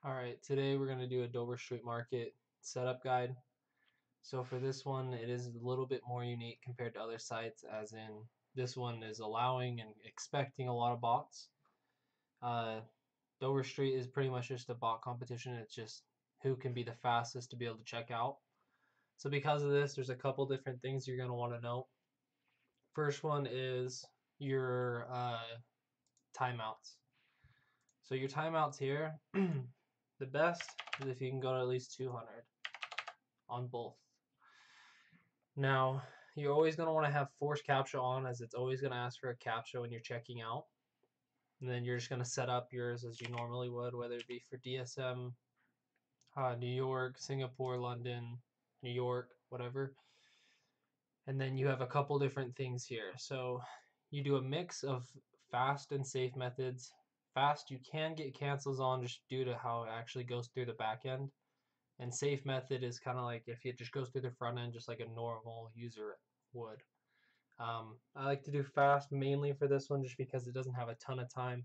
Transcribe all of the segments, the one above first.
Alright, today we're going to do a Dover Street Market setup guide. So for this one, it is a little bit more unique compared to other sites, as in this one is allowing and expecting a lot of bots. Uh, Dover Street is pretty much just a bot competition. It's just who can be the fastest to be able to check out. So because of this, there's a couple different things you're going to want to know. First one is your timeouts. So your timeouts here, the best is if you can go to at least 200 on both. Now, you're always going to want to have force captcha on, as it's always going to ask for a captcha when you're checking out. And then you're just going to set up yours as you normally would, whether it be for DSM, New York, Singapore, London, New York, whatever. And then you have a couple different things here. So you do a mix of fast and safe methods. Fast, you can get cancels on just due to how it actually goes through the back end. And safe method is kind of like if it just goes through the front end just like a normal user would. I like to do fast mainly for this one just because it doesn't have a ton of time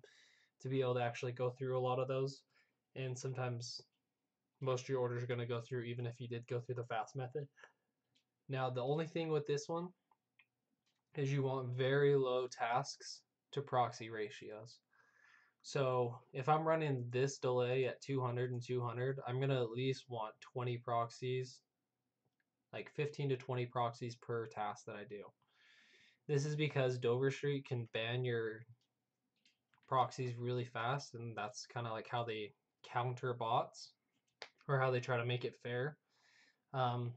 to be able to actually go through a lot of those. And sometimes most of your orders are going to go through even if you did go through the fast method. Now, the only thing with this one is you want very low tasks to proxy ratios. So if I'm running this delay at 200 and 200, I'm going to at least want 20 proxies, like 15 to 20 proxies per task that I do. This is because Dover Street can ban your proxies really fast, and that's kind of like how they counter bots or how they try to make it fair.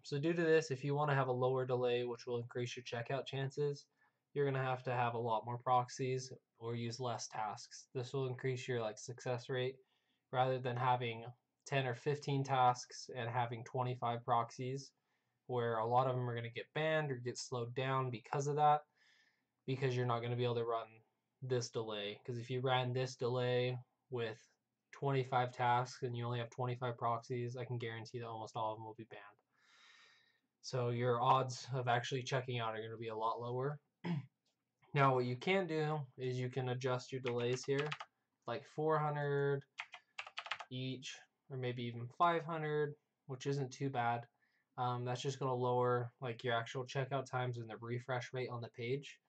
So due to this, if you want to have a lower delay, which will increase your checkout chances, you're going to have a lot more proxies or use less tasks. This will increase your success rate rather than having 10 or 15 tasks and having 25 proxies, where a lot of them are going to get banned or get slowed down because of that, because you're not going to be able to run this delay. Because if you ran this delay with 25 tasks and you only have 25 proxies, I can guarantee that almost all of them will be banned. So your odds of actually checking out are going to be a lot lower. Now what you can do is you can adjust your delays here, like 400 each, or maybe even 500, which isn't too bad. That's just going to lower your actual checkout times and the refresh rate on the page.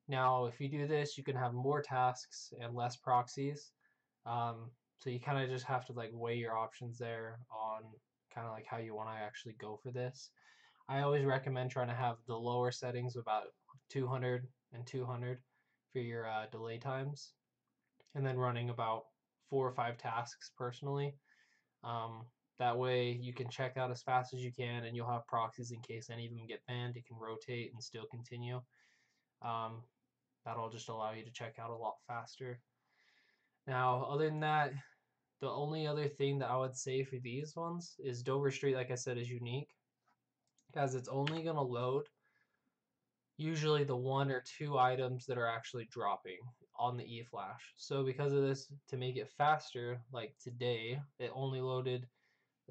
Now, if you do this, you can have more tasks and less proxies. So you kind of just have to weigh your options there on kind of how you want to actually go for this. I always recommend trying to have the lower settings about 200 and 200 for your delay times, and then running about 4 or 5 tasks personally. That way you can check out as fast as you can, and you'll have proxies in case any of them get banned. You can rotate and still continue. That'll just allow you to check out a lot faster. Now, other than that, the only other thing that I would say for these ones is Dover Street, like I said, is unique, as it's only going to load usually the 1 or 2 items that are actually dropping on the eFlash. So because of this, to make it faster, like today, it only loaded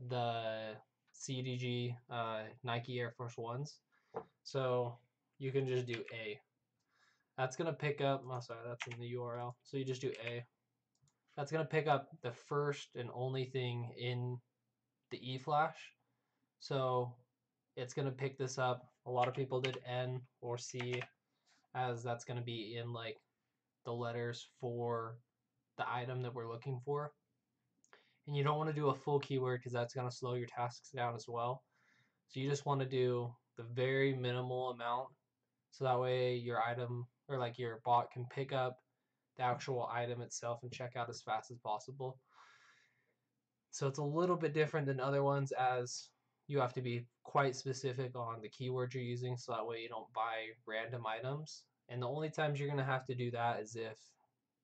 the CDG Nike Air Force Ones. So you can just do A. That's going to pick up, oh sorry, that's in the URL. So you just do A. That's going to pick up the first and only thing in the eFlash. So it's going to pick this up. A lot of people did N or C, as that's going to be in the letters for the item that we're looking for. And you don't want to do a full keyword because that's going to slow your tasks down as well. So you just want to do the very minimal amount, so that way your item or your bot can pick up the actual item itself and check out as fast as possible. So it's a little bit different than other ones, as you have to be quite specific on the keywords you're using, so that way you don't buy random items. And the only times you're going to have to do that is if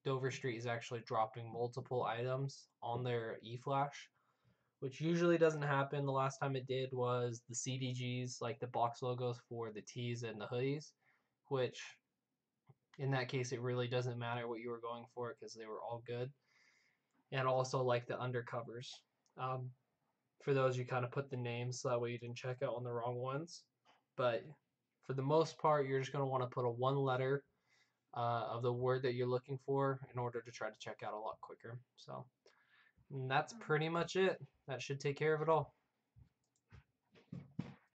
Dover Street is actually dropping multiple items on their eFlash, which usually doesn't happen. The last time it did was the CDGs, like the box logos for the tees and the hoodies, which in that case it really doesn't matter what you were going for because they were all good. And also the undercovers. For those, you kind of put the names so that way you didn't check out on the wrong ones. But for the most part, you're just going to want to put a 1 letter of the word that you're looking for in order to try to check out a lot quicker. So And that's pretty much it. That should take care of it all.